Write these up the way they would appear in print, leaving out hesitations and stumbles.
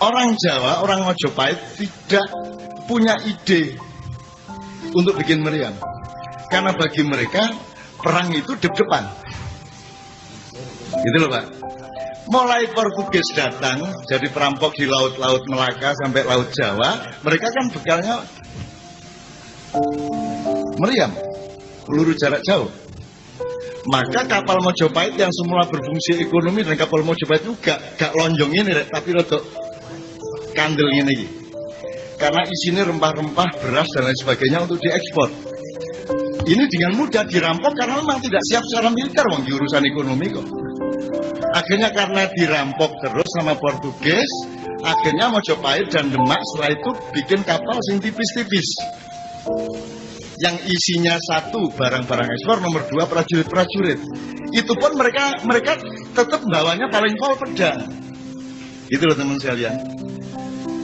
Orang Jawa, orang Mojopahit tidak punya ide untuk bikin meriam. Karena bagi mereka perang itu deg-degan. Gitu loh Pak. Mulai Portugis datang jadi perampok di laut-laut Melaka sampai laut Jawa, mereka kan bekalnya meriam, peluru jarak jauh. Maka kapal Mojopahit yang semula berfungsi ekonomi dan kapal Mojopahit itu gak lonjong ini, tapi rotok kandel ini. Karena isinya rempah-rempah, beras dan lain sebagainya untuk diekspor. Ini dengan mudah dirampok karena memang tidak siap secara militer wong di urusan ekonomi kok. Akhirnya karena dirampok terus sama Portugis, akhirnya Mojopahit dan Demak setelah itu bikin kapal sing tipis-tipis. Yang isinya satu barang-barang ekspor, nomor dua prajurit-prajurit. Itu pun mereka tetap bawanya paling pol pedang. Itu loh teman sekalian.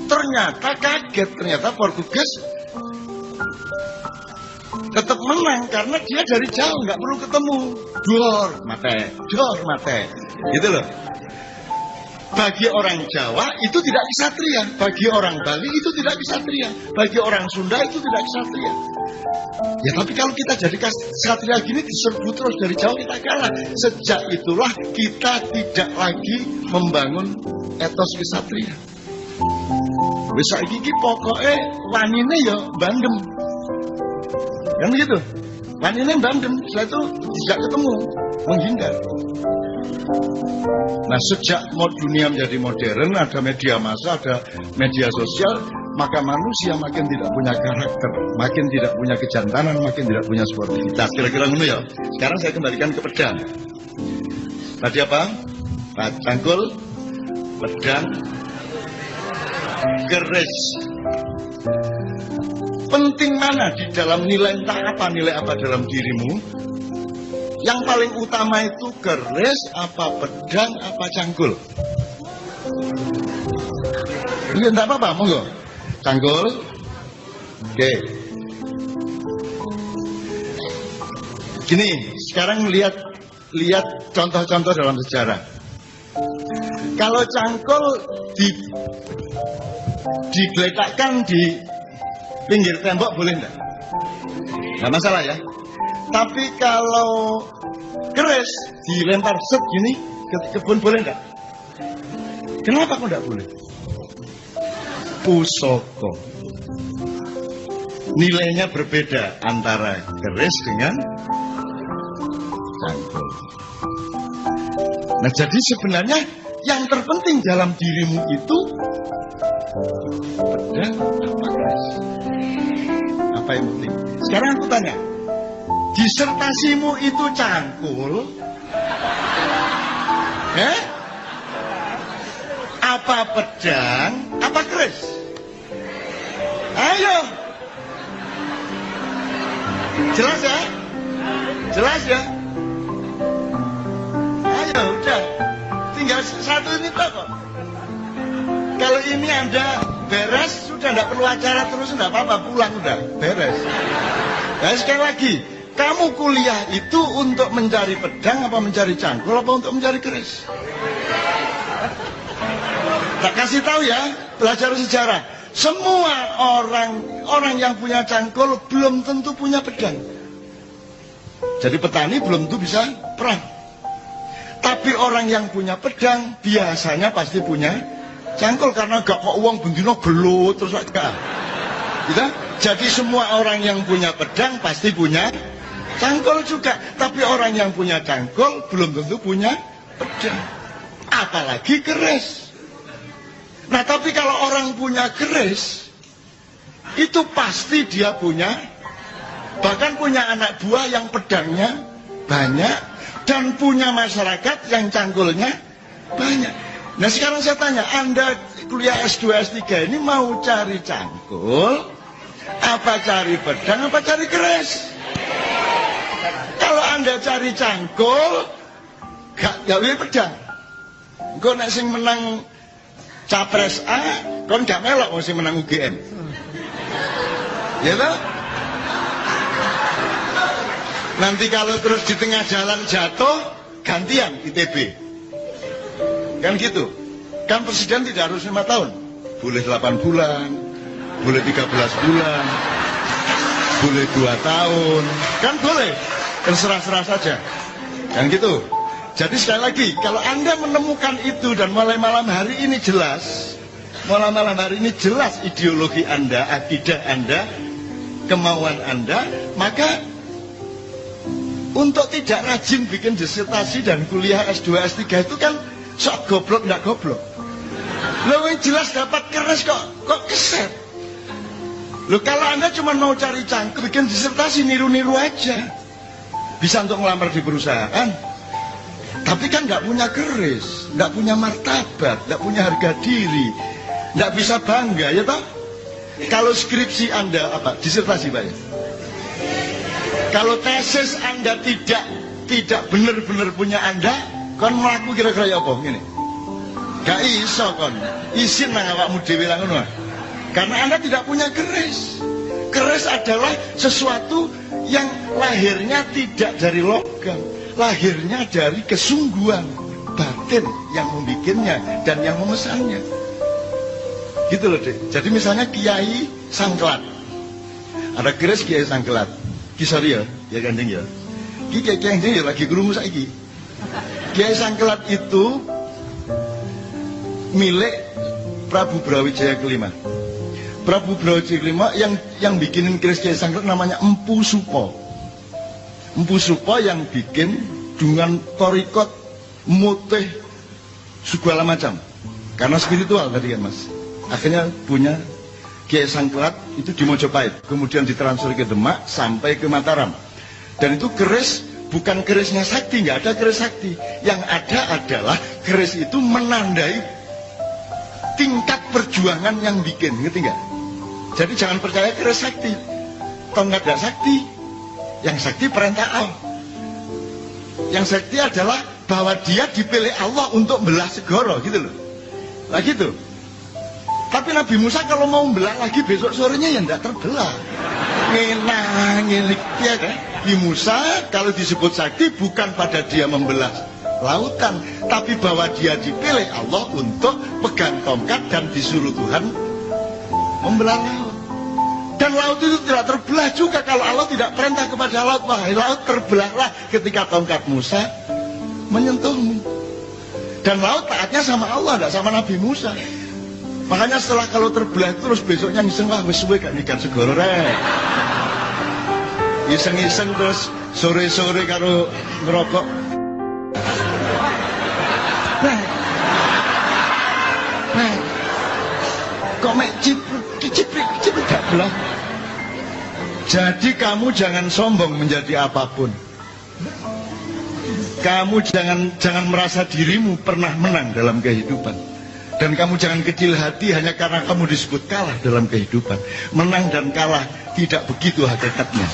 Ternyata kaget, ternyata Portugis tetap menang karena dia dari jauh nggak perlu ketemu. Dor mate, gitu loh. Bagi orang Jawa itu tidak kesatria, bagi orang Bali itu tidak kesatria, bagi orang Sunda itu tidak kesatria. Ya tapi kalau kita jadi kesatria gini diserbu terus dari jauh kita kalah. Sejak itulah kita tidak lagi membangun etos kesatria. Wis saiki iki pokoke wanine ya bandem. Kan begitu? Wanine bandem, setelah itu tidak ketemu, menghindar. Nah sejak dunia menjadi modern, ada media massa, ada media sosial, maka manusia makin tidak punya karakter, makin tidak punya kejantanan, makin tidak punya sportivitas. Kira-kira ngono ya. Sekarang saya kembalikan ke pedang. Tadi apa? Cangkul, pedang, keris. Penting mana di dalam nilai entah apa, nilai apa dalam dirimu? Yang paling utama itu keris, apa pedang, apa cangkul? Ini enggak apa-apa, monggo. Cangkul. Oke. Gini, sekarang lihat contoh-contoh dalam sejarah. Kalau cangkul digeletakkan di pinggir tembok boleh enggak? Nggak masalah ya. Tapi kalau keris dilempar set gini ke kebun boleh enggak? Kenapa kok enggak boleh? Pusaka. Nilainya berbeda antara keris dengan cangkul. Nah jadi sebenarnya yang terpenting dalam dirimu itu pedang apa keris? Apa yang penting? Sekarang aku tanya, disertasimu itu cangkul, apa pedang, apa keris? Ayo, jelas ya? Jelas ya? Ayo, udah, tinggal satu ini kok. Kalau ini Anda beres, sudah tidak perlu acara terus, tidak apa-apa, pulang udah, beres. Nah sekali lagi, kamu kuliah itu untuk mencari pedang, apa mencari cangkul, apa untuk mencari keris? Tak kasih tahu ya, belajar sejarah. Semua orang yang punya cangkul belum tentu punya pedang. Jadi petani belum tentu bisa perang. Tapi orang yang punya pedang biasanya pasti punya cangkul karena gak kok uang bendino gelut terus gak. Gitu? Jadi semua orang yang punya pedang pasti punya cangkul juga. Tapi orang yang punya cangkul belum tentu punya pedang. Apalagi keris. Nah tapi kalau orang punya keris, itu pasti dia punya, bahkan punya anak buah yang pedangnya banyak, dan punya masyarakat yang cangkulnya banyak. Nah sekarang saya tanya, Anda kuliah S2, S3 ini mau cari cangkul, apa cari pedang, apa cari keris? Kalau Anda cari cangkul, gak boleh pedang. Gue nek sing menang Capres A, kon gak melok mesti menang UGM. Ya toh? Nanti kalau terus di tengah jalan jatuh, gantian ITB. Kan gitu. Kan presiden tidak harus 5 tahun. boleh 8 bulan, boleh 13 bulan, boleh 2 tahun, kan boleh, terserah-serah saja, kan gitu. Jadi sekali lagi, kalau Anda menemukan itu dan mulai malam hari ini jelas, ideologi Anda, akidah Anda, kemauan Anda, maka untuk tidak rajin bikin disertasi dan kuliah S2, S3 itu kan sok goblok nggak goblok. Lo yang jelas dapat keras kok keset. Lo kalau Anda cuma mau cari cangkir bikin disertasi niru-niru aja, bisa untuk ngelamar di perusahaan, tapi kan nggak punya keris, nggak punya martabat, nggak punya harga diri, nggak bisa bangga, ya toh? Kalau skripsi Anda apa? Disertasi, Pak ya? Kalau tesis Anda tidak benar-benar punya Anda, kon melaku kira-kira ya apa? Gini, gak iso kon, izin nang awakmu dhewe lah ngono. Karena Anda tidak punya keris. Keris adalah sesuatu yang lahirnya tidak dari logam, lahirnya dari kesungguhan batin yang membikinnya dan yang memesannya. Gitu loh, Dek. Jadi misalnya Kiai Sangkelat, ada keris Kiai Sangkelat, sorry ya gandeng ya. Kiai gandeng ya lagi krungu saiki. Kiai Sangkelat itu milik Prabu Brawijaya kelima. Prabu Brawijaya kelima yang bikinin keris Kiai Sangkelat namanya Empu Supo. Empu Supo yang bikin dengan torikot mutih segala macam. Karena spiritual tadi kan Mas. Akhirnya punya Kiai Sangkelat itu di Mojopahit, kemudian ditransfer ke Demak sampai ke Mataram. Dan itu keris bukan kerisnya sakti, nggak ada keris sakti. Yang ada adalah keris itu menandai tingkat perjuangan yang bikin, ngerti nggak? Jadi jangan percaya keris sakti, tongkat nggak sakti. Yang sakti perintah Allah. Yang sakti adalah bahwa dia dipilih Allah untuk belah segoro, gitu loh. Nah gitu. Tapi Nabi Musa kalau mau belah lagi besok sorenya ya tidak terbelah. Ngelik ya kan? Nabi Musa kalau disebut sakti bukan pada dia membelah lautan, tapi bahwa dia dipilih Allah untuk pegang tongkat dan disuruh Tuhan membelah laut. Dan laut itu tidak terbelah juga kalau Allah tidak perintah kepada laut. Wahai laut, terbelahlah ketika tongkat Musa menyentuhmu. Dan laut taatnya sama Allah, tidak sama Nabi Musa. Makanya setelah kalau terbelah terus besoknya ngiseng, wah wis suwe gak ngikan segoro rek. Iseng-iseng terus sore-sore karo ngerokok. Nah, kok mek ciprik gak belah. Jadi kamu jangan sombong menjadi apapun. Kamu jangan merasa dirimu pernah menang dalam kehidupan. Dan kamu jangan kecil hati hanya karena kamu disebut kalah dalam kehidupan. Menang dan kalah tidak begitu hakikatnya.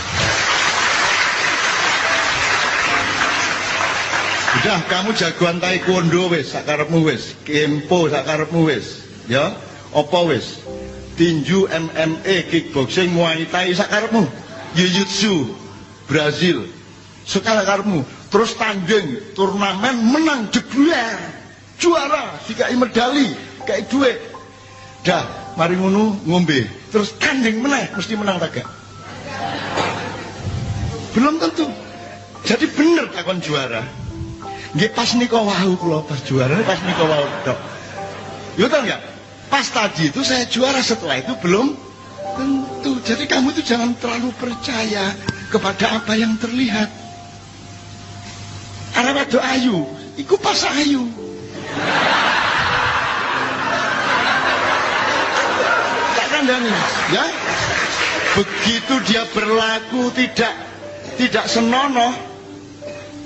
Udah, kamu jagoan taekwondo wis, sakarepmu wis, kempo sakarepmu wis, ya, apa wis, tinju, MMA, kickboxing, muay thai sakarepmu, jiu-jitsu, Brazil, sakarepmu, terus tanding, turnamen, menang, jeblar, juara, dikai medali, kayak duit, dah, mari ngono ngombe, terus tanding meneh, mesti menang tagak. Belum tentu. Jadi bener takon juara. Nggih pas nika wau kula pas juara, pas nika wau tok. Yo tau enggak? Pas tadi itu saya juara, setelah itu belum tentu. Jadi kamu itu jangan terlalu percaya kepada apa yang terlihat. Arep ado ayu, iku pas ayu. Tak kandhani, ya. Begitu dia berlaku tidak senonoh,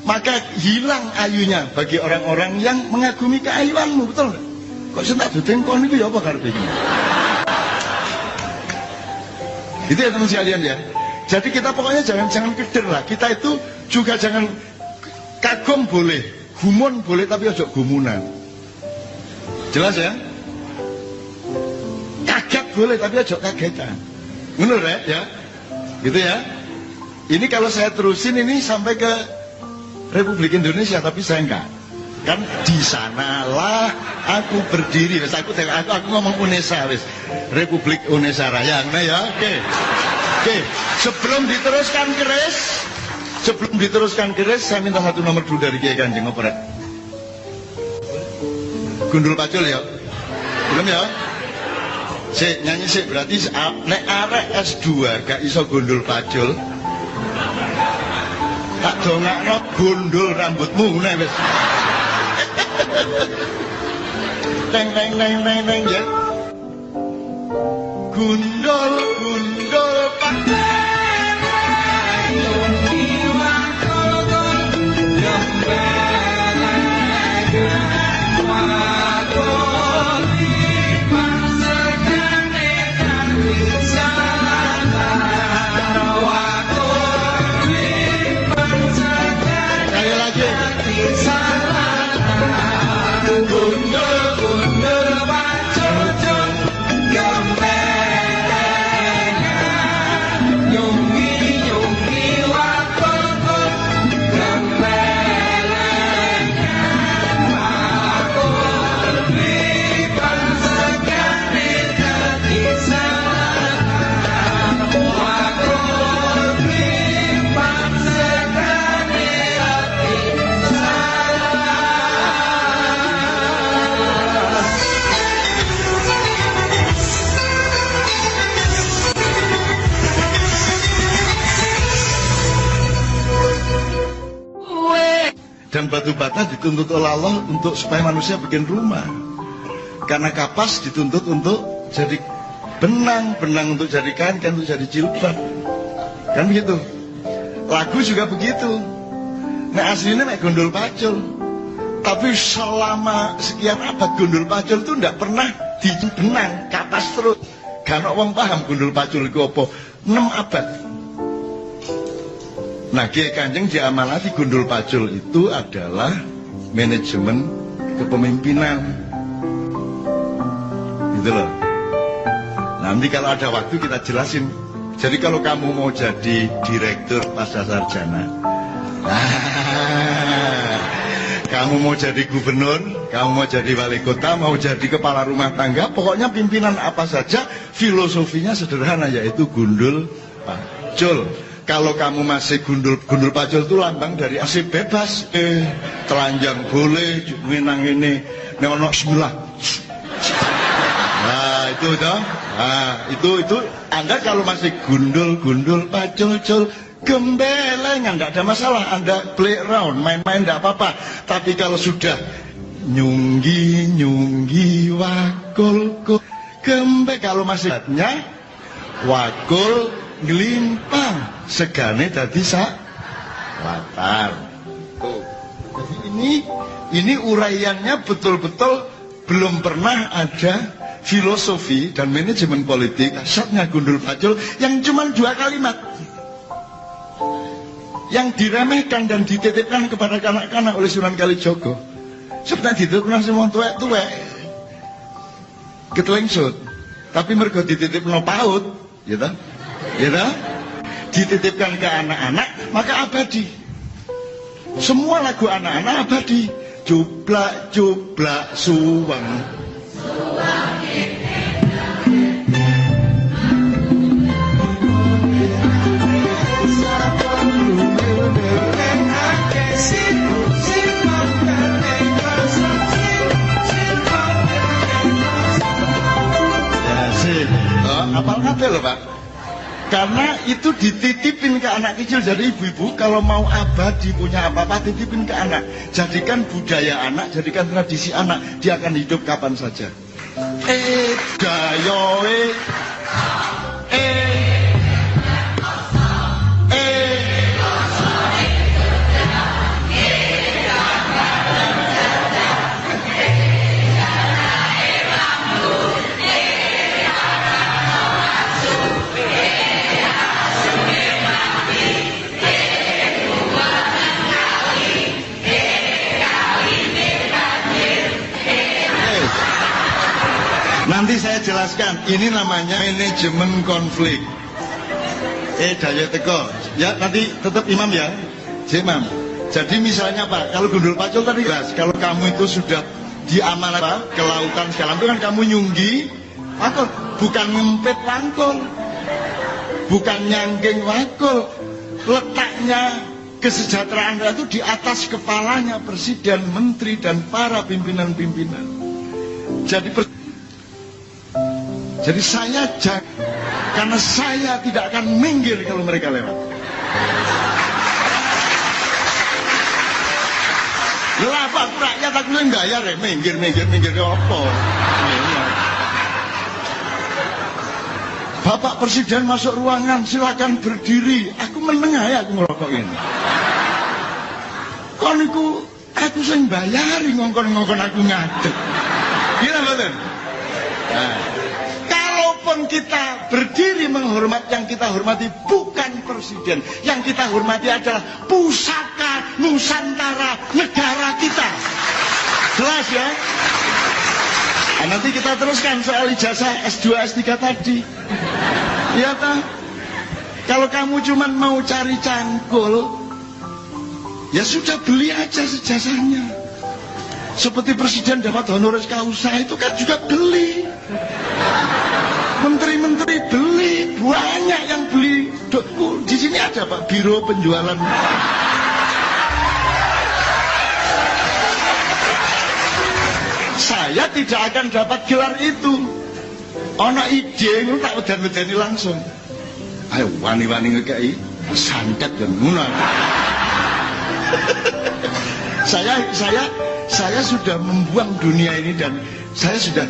maka hilang ayunya bagi orang-orang yang mengagumi keayuanmu, betul nggak? Kok sentak dutengkon itu ya apa karepe iki? Itu ya teman sekalian ya. Jadi kita pokoknya jangan keder lah. Kita itu juga jangan kagum boleh, gumun boleh tapi ojo gumunan. Jelas ya? Kaget boleh tapi ojo kagetan. Bener ya? Gitu ya. Ini kalau saya terusin ini sampai ke Republik Indonesia, tapi saya enggak. kan di sanalah aku berdiri. Wis aku ngomong Unesa wis. Republik Unesa Raya nah ya. Oke. Sebelum diteruskan keris, saya minta satu nomor dulu dari Kiai Kanjeng Operet. Gundul Pacul ya. Belum ya? Nyanyi sih berarti nek arek S2 gak iso gundul pacul. Tak dongakno gundul rambutmu ngene wis. Teng ya. Gundul pacul. Dan batu bata dituntut oleh Allah untuk supaya manusia bikin rumah. Karena kapas dituntut untuk jadi benang untuk jadi kain, untuk jadi jilbab. Kan begitu. Lagu juga begitu. Nah aslinya mek gundul pacul. Tapi selama sekian abad gundul pacul itu tidak pernah benang, kapas terus. Karena orang paham gundul pacul itu apa. 6 abad. Nah, Kiai Kanjeng diamanati gundul pacul itu adalah manajemen kepemimpinan. Gitu loh. Nanti kalau ada waktu kita jelasin. Jadi kalau kamu mau jadi direktur pasca sarjana, kamu mau jadi gubernur, kamu mau jadi wali kota, mau jadi kepala rumah tangga, pokoknya pimpinan apa saja, filosofinya sederhana yaitu gundul pacul. Kalau kamu masih gundul pacul itu lambang dari asih bebas, telanjang boleh, ngenang ini, neonok bismillah. Nah itu toh, itu Anda kalau masih gundul pacul gembelengan nggak ada masalah, Anda play around, main-main nggak apa-apa. Tapi kalau sudah nyunggi wakul gembe, kalau masih wakul ngelimpang segane dadi latar. Jadi ini uraiannya betul-betul belum pernah ada filosofi dan manajemen politik dasarnya gundul pacul yang cuma 2 kalimat yang diremehkan dan dititipkan kepada kanak-kanak oleh Sunan Kalijogo. Sebenarnya dititipkan semua tuwek ketelengsut, tapi mergo dititipno paut, gitu. Dititipkan ke anak-anak maka abadi. Semua lagu anak-anak abadi. Jublak suweng. Apal kabeh lho Pak. Karena itu dititipin ke anak kecil. Jadi ibu-ibu kalau mau abadi punya apa-apa titipin ke anak. Jadikan budaya anak, jadikan tradisi anak. Dia akan hidup kapan saja. Nanti saya jelaskan, ini namanya manajemen konflik. Daya teko. Ya, nanti tetap imam ya. Imam. Jadi misalnya Pak, kalau gundul pacul tadi jelas, kalau kamu itu sudah diamanat ke lautan segala itu kan kamu nyunggi wakul, bukan ngempet wangkul, bukan nyangking wakul. Letaknya kesejahteraan rakyat itu di atas kepalanya presiden, menteri, dan para pimpinan-pimpinan. Jadi saya jaga, karena saya tidak akan minggir kalau mereka lewat. Lah Pak, rakyat aku yang bayar ya, minggir apa? Bapak Presiden masuk ruangan, silakan berdiri. Aku menengah ya, aku ngerokokin. Kon iku aku sing bayari ngongkon-ngongkon aku ngadeg. Gila betul? Nah, kalaupun kita berdiri menghormat, yang kita hormati bukan presiden, yang kita hormati adalah pusaka Nusantara negara kita. Jelas ya? Nah, nanti kita teruskan soal ijazah S2, S3 tadi. Ya toh? Kalau kamu cuma mau cari cangkul, ya sudah beli aja ijazahnya. Seperti presiden dapat honoris causa itu kan juga beli. Menteri-menteri beli, banyak yang beli. Di sini ada Pak, biro penjualan. Saya tidak akan dapat gelar itu. Ono ide itu tak udan-udani langsung. Ayo wani-wani ngekei santet dan munah. Saya sudah membuang dunia ini dan saya sudah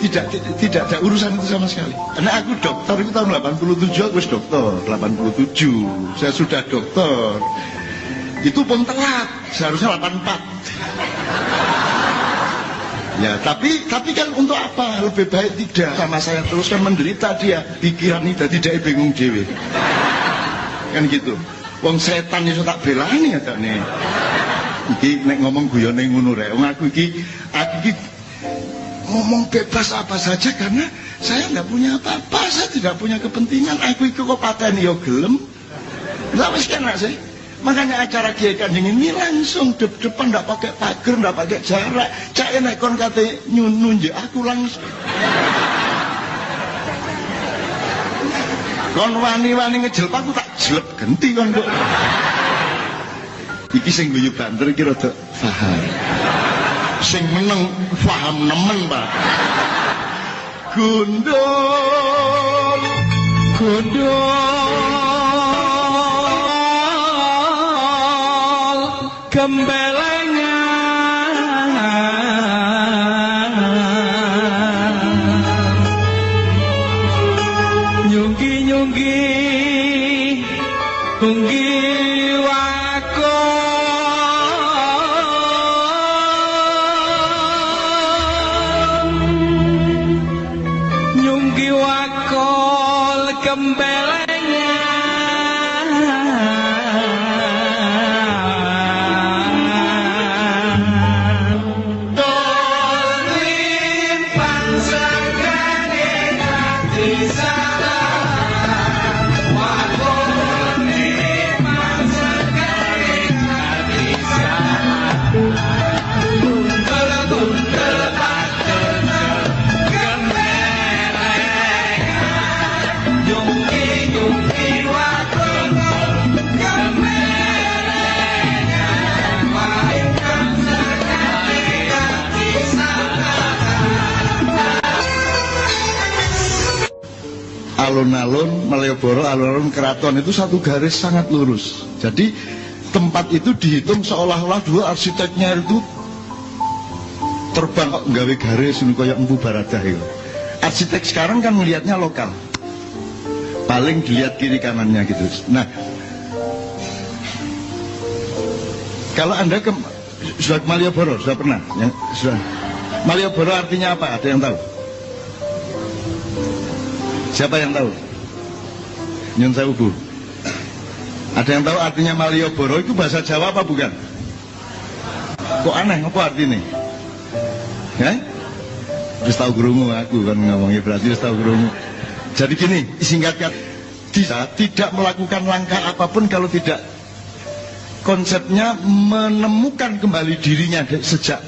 tidak ada urusan itu sama sekali. Karena aku dokter itu tahun 87, aku dokter 87. Saya sudah dokter. Itu pun telat, seharusnya 84. Ya, tapi kan untuk apa? Lebih baik tidak sama saya terus kan menderita dia. Pikiran ini tidak bingung dewe. Kan gitu. Wong setan iso tak belani ya tak nih. Iki nek ngomong guyone ngono rek. Wong aku iki ngomong bebas apa saja karena saya nggak punya apa-apa, saya tidak punya kepentingan. Aku iki kok pateni yo gelem. Lah wis kena sih. Makanya acara Kiai Kanjeng ini langsung depan, nggak pakai pagar, nggak pakai jarak. Cak enak kon kate nunjuk aku langsung. Kon wani-wani ngejelp aku tak jelep genti kon kok. Iki sing guyu banter iki rada paham. Sing meneng paham nemen, Pak. Gundul gembelengan, nyunggi wakol gembelengan. Alun-alun Malioboro, alun-alun keraton itu satu garis sangat lurus. Jadi tempat itu dihitung seolah-olah dua arsiteknya itu terbang kok nggawe garis ini kayak Empu Baradah itu. Arsitek sekarang kan melihatnya lokal, paling dilihat kiri kanannya gitu. Nah, kalau Anda sudah ke Malioboro, sudah pernah? Sudah. Malioboro artinya apa? Ada yang tahu? Siapa yang tahu? Nyun sewu Bu. Ada yang tahu artinya Malioboro itu bahasa Jawa apa bukan? Kok aneh, apa artinya? Ya? Terus tahu gerungu aku kan ngomongnya, berarti terus tahu gerungu. Jadi gini, singkatkan, tidak melakukan langkah apapun kalau tidak konsepnya menemukan kembali dirinya sejak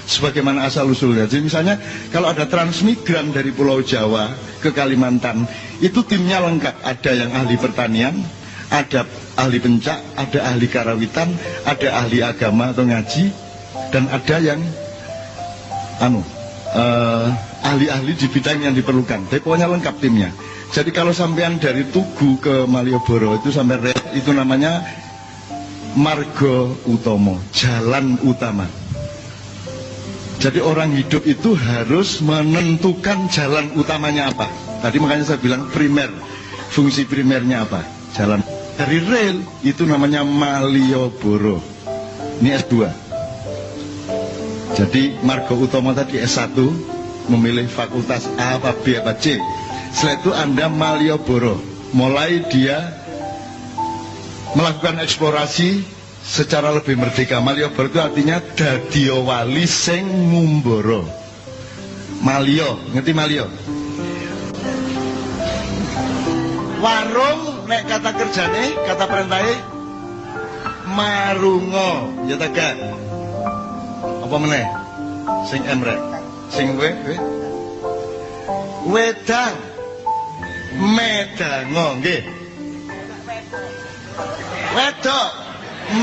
sebagaimana asal usulnya. Jadi misalnya kalau ada transmigran dari Pulau Jawa ke Kalimantan, itu timnya lengkap. Ada yang ahli pertanian, ada ahli pencak, ada ahli karawitan, ada ahli agama atau ngaji, dan ada yang ahli-ahli di bidang yang diperlukan. Tapi pokoknya lengkap timnya. Jadi kalau sampean dari Tugu ke Malioboro itu sampai itu namanya marga utama, jalan utama. Jadi orang hidup itu harus menentukan jalan utamanya apa. Tadi makanya saya bilang primer, fungsi primernya apa? Jalan dari rel itu namanya Malioboro. Ini S2. Jadi marga utama tadi S1, memilih fakultas A apa B apa C. Setelah itu Anda Malioboro, mulai dia melakukan eksplorasi secara lebih merdeka. Malioboro itu artinya dadio wali sing ngumboro. Malio, ngerti Malio? Warung nek kata kerjane, kata perintahnya marungo, ya tegak. Apa meneh? Sing emrek, sing wedang, medango, nggih. Wedok,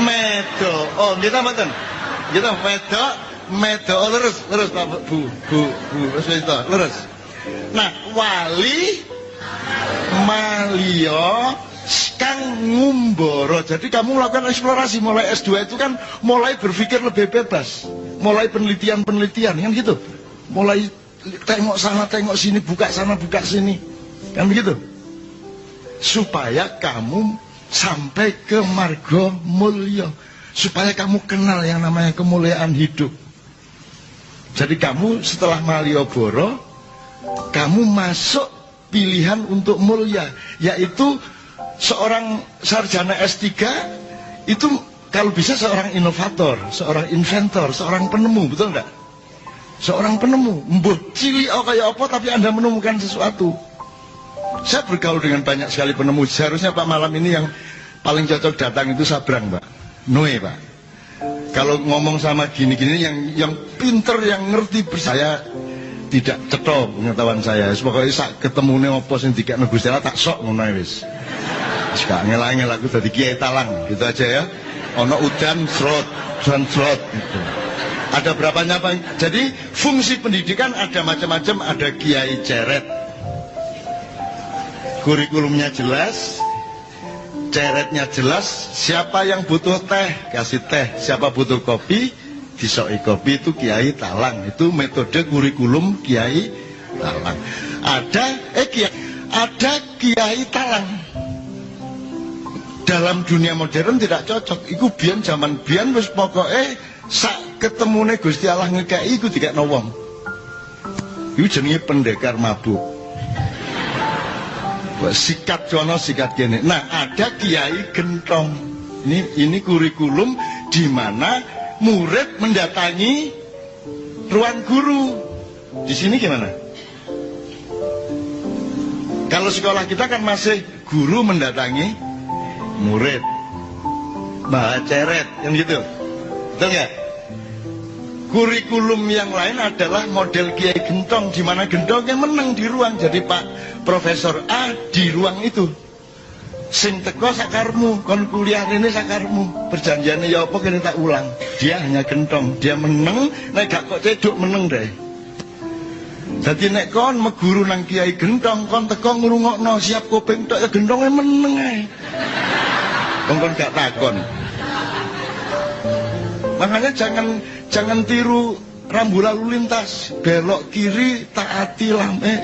medok. Oh, kita mboten. Kita wedok, medok. Oh, lurus Pak Bu, lurus. Nah, wali Malio kang ngumboro. Jadi kamu melakukan eksplorasi mulai S2 itu kan mulai berpikir lebih bebas, mulai penelitian kan gitu. Mulai tengok sana, tengok sini, buka sana, buka sini. Kan begitu. Supaya kamu sampai ke marga mulya, supaya kamu kenal yang namanya kemuliaan hidup. Jadi kamu setelah Malioboro, kamu masuk pilihan untuk mulia, yaitu seorang sarjana S3 itu kalau bisa seorang inovator, seorang inventor, seorang penemu, betul enggak? Seorang penemu, mbuh cilik kaya apa tapi Anda menemukan sesuatu. Saya bergaul dengan banyak sekali penemu. Seharusnya Pak malam ini yang paling cocok datang itu Sabrang, Pak. Noe, Pak. Kalau ngomong sama gini-gini yang pinter, yang ngerti, saya tidak cetok pengetahuan saya. Pokoknya sak ketemune apa sing dikekno Gusti Allah tak sok ngono wis. Wis gak ngelangel aku dadi kiai talang, gitu aja ya. Ono udan slot gitu. Ada berapanya Pak? Jadi fungsi pendidikan ada macam-macam, ada kiai ceret. Kurikulumnya jelas, ceretnya jelas. Siapa yang butuh teh kasih teh, siapa butuh kopi disoki kopi, itu kiai talang. Itu metode kurikulum kiai talang. Ada kiai talang dalam dunia modern tidak cocok. Iku biyen zaman biyen wis pokoke sak ketemune Gusti Allah ngekeki iku dikekno wong. Iku jenenge pendekar mabuk. Sikat jono sikat kene. Nah, ada kiai gentong. Ini kurikulum di mana murid mendatangi ruang guru. Di sini gimana? Kalau sekolah kita kan masih guru mendatangi murid. Mbah ceret kan gitu. Betul nggak? Kurikulum yang lain adalah model kiai gentong, di mana gentongnya menang di ruang. Jadi Pak Profesor A di ruang itu, sing teko sakarmu, kon kuliah ini sakarmu, perjanjiannya ya apa kene tak ulang. Dia hanya gentong, dia menang, nek gak kok ceduk menang deh. Jadi nek kon meguru nang kiai gentong, kon teko ngrungokno siap kuping tok ya gentongnya meneng ae. Kon gak takon. Makanya jangan tiru rambu lalu lintas, belok kiri taati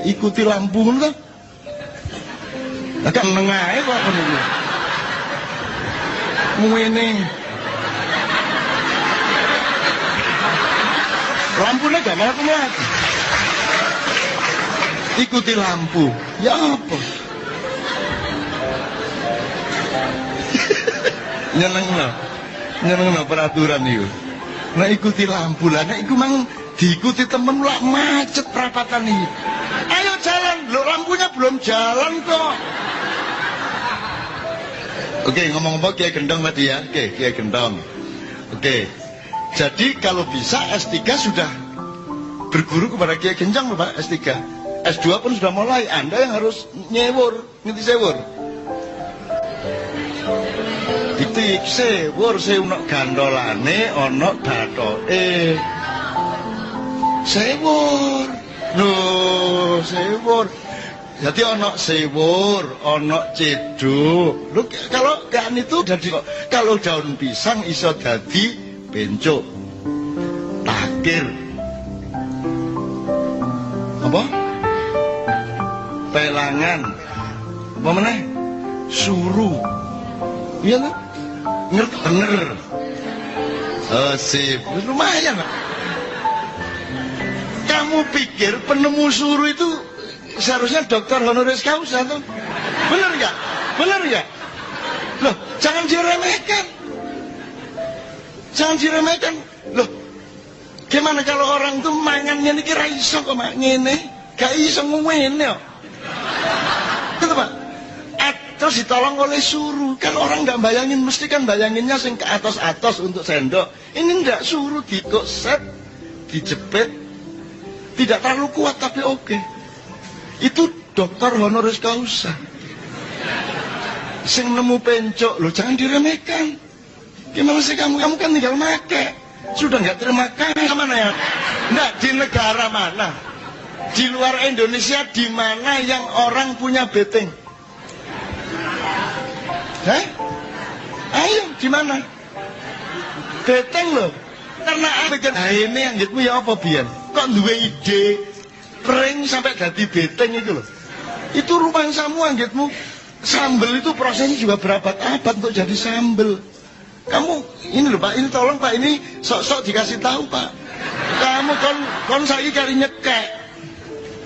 ikuti lampu ngono. Agak menengahe kok ngono iki. Ngene. Lampune gak mlaku-mlaku. Ikuti lampu. Ya apa? Nyenengno peraturan itu. Nah ikuti lampu lah, nah iku mang diikuti temen lah macet perapatan ini. Ayo jalan, lo lampunya belum jalan kok. Oke, ngomong-ngomong Kiai Gendong tadi ya. Oke, Kiai Gendong. Oke. Jadi kalau bisa S3 sudah berguru kepada Kiai Gendong, Pak, S3. S2 pun sudah mulai. Anda yang harus nyewur, ngerti sewur. Ditik sewur ono gandolane, ono bathoke. Sewur. Loh, sewur. Jadi ono sewur, ono ceduk. Lu kalau kan itu jadi kalau daun pisang iso dadi bencuk. Takir. Apa? Pelangan. Apa meneh? Suru. Iya kan? Ngerti bener. Oh, sip. Lumayan, Pak. Kamu pikir penemu suru itu seharusnya dokter honoris causa tuh? Bener nggak? Bener nggak? Loh, jangan diremehkan. Jangan diremehkan. Loh, gimana kalau orang tuh mangannya ini kira iso kok mak ngene? Gak iso ngene kok. Gitu, Pak. Terus ditolong oleh suruh. Kan orang nggak bayangin, mesti kan bayanginnya sing ke atas-atas untuk sendok. Ini nggak suruh, dikosep, dijepit. Tidak terlalu kuat tapi oke. Itu dokter honoris causa. Sing nemu pencok, lo jangan diremehkan. Gimana sih kamu? Kamu kan tinggal make. Sudah nggak terima kasih mana ya? Nah, di negara mana? Di luar Indonesia di mana yang orang punya beteng? Hah? Ayo, di mana? Beteng loh. Karena ini yang gitu ya apa biar? Kok dua ide pring sampai jadi beteng itu loh. Itu rumah samu anggitmu. Sambel itu prosesnya juga berabad-abad untuk jadi sambel. Kamu ini loh Pak, ini tolong Pak, ini sok-sok dikasih tahu Pak. Kamu kon saiki kari nyekek.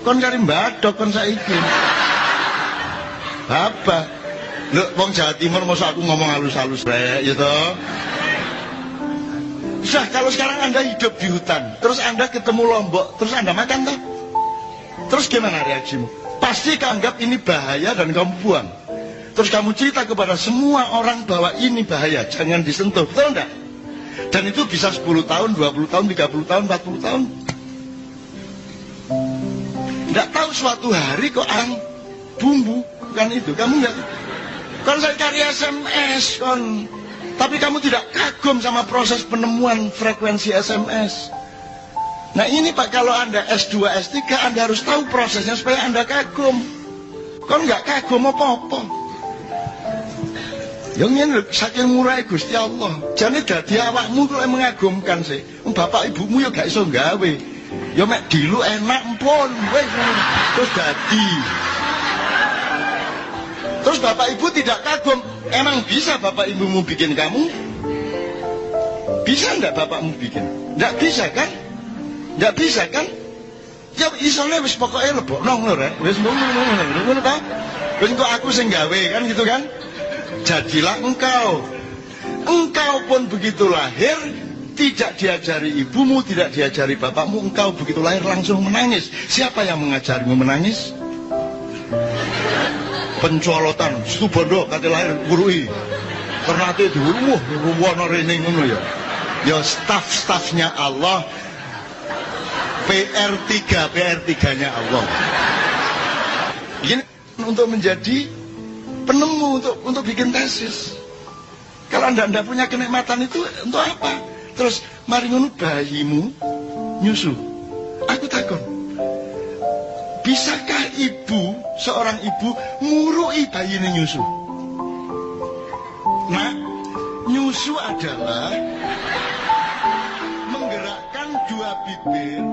Kon kari mbadok kon saiki. Apa? Loh, wong Jawa Timur masa aku ngomong halus-halus rek, ya toh? Sudah, kalau sekarang Anda hidup di hutan, terus Anda ketemu lombok, terus Anda makan toh? Terus gimana reaksimu? Pasti kaanggap ini bahaya dan kamu buang. Terus kamu cerita kepada semua orang bahwa ini bahaya, jangan disentuh, betul enggak? Dan itu bisa 10 tahun, 20 tahun, 30 tahun, 40 tahun. Enggak tahu suatu hari kok bumbu, bukan itu. Kamu enggak, kan saya cari SMS, tapi kamu tidak kagum sama proses penemuan frekuensi SMS. Nah ini Pak, kalau Anda S2, S3, Anda harus tahu prosesnya supaya Anda kagum. Kon nggak kagum apa-apa. Yang ini saking murah Gusti Allah. Jadi dadi awakmu kok mengagumkan sih. Bapak ibumu ya gak iso gawe. Ya mek dilu enak pun, wes terus dadi. Terus bapak ibu tidak kagum. Emang bisa bapak ibumu bikin kamu? Bisa enggak bapakmu bikin? Enggak bisa kan? Enggak bisa kan? Ya isone wis pokoke lebokno ngono rek. Wis ngono ta? Wis kok aku sing gawe kan gitu kan? Jadilah engkau. Engkau pun begitu lahir tidak diajari ibumu, tidak diajari bapakmu, engkau begitu lahir langsung menangis. Siapa yang mengajarimu menangis? Pencolotan, situ bondo kate lahir gurui. Ternate diwuh ruwono rene ngono ya. Ya staf-stafnya Allah. PR3-nya Allah. Ini untuk menjadi penemu, untuk bikin tesis. Kalau anda punya kenikmatan itu untuk apa? Terus mari ngono bayimu nyusu. Aku takon, bisakah seorang ibu ngurui bayi ini nyusu? Nah, nyusu adalah menggerakkan dua bibir